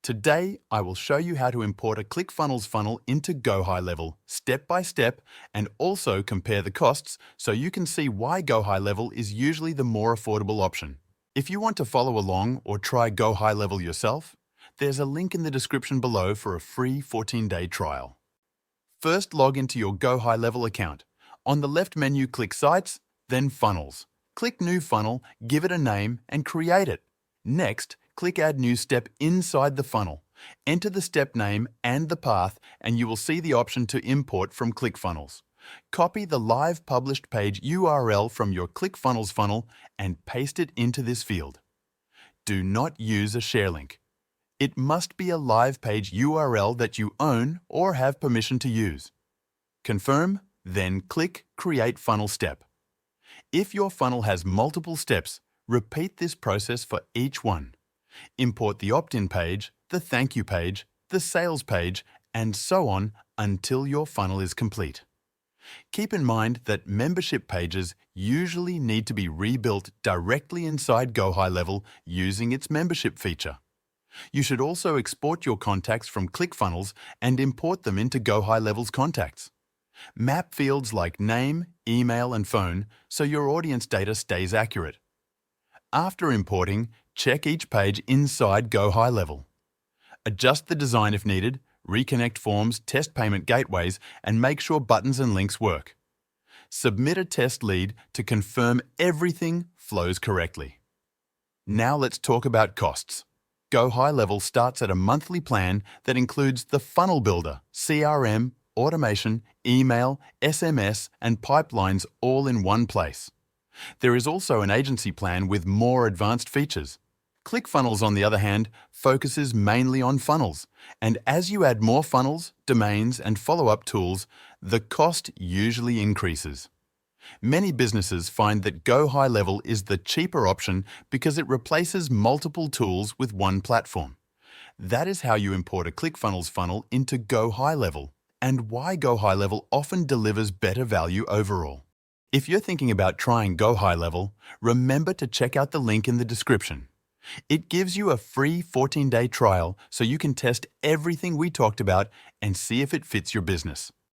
Today, I will show you how to import a ClickFunnels funnel into GoHighLevel, step by step, and also compare the costs so you can see why GoHighLevel is usually the more affordable option. If you want to follow along or try GoHighLevel yourself, there's a link in the description below for a free 14-day trial. First, log into your GoHighLevel account. On the left menu, click Sites, then Funnels. Click New Funnel, give it a name, and create it. Next, click Add New Step inside the funnel. Enter the step name and the path, and you will see the option to import from ClickFunnels. Copy the live published page URL from your ClickFunnels funnel and paste it into this field. Do not use a share link. It must be a live page URL that you own or have permission to use. Confirm, then click Create Funnel Step. If your funnel has multiple steps, repeat this process for each one. Import the opt-in page, the thank you page, the sales page, and so on until your funnel is complete. Keep in mind that membership pages usually need to be rebuilt directly inside GoHighLevel using its membership feature. You should also export your contacts from ClickFunnels and import them into GoHighLevel's contacts. Map fields like name, email, and phone so your audience data stays accurate. After importing, check each page inside GoHighLevel. Adjust the design if needed, reconnect forms, test payment gateways, and make sure buttons and links work. Submit a test lead to confirm everything flows correctly. Now let's talk about costs. GoHighLevel starts at a monthly plan that includes the funnel builder, CRM, automation, email, SMS, and pipelines all in one place. There is also an agency plan with more advanced features. ClickFunnels, on the other hand, focuses mainly on funnels, and as you add more funnels, domains, and follow-up tools, the cost usually increases. Many businesses find that GoHighLevel is the cheaper option because it replaces multiple tools with one platform. That is how you import a ClickFunnels funnel into GoHighLevel, and why GoHighLevel often delivers better value overall. If you're thinking about trying GoHighLevel, remember to check out the link in the description. It gives you a free 14-day trial so you can test everything we talked about and see if it fits your business.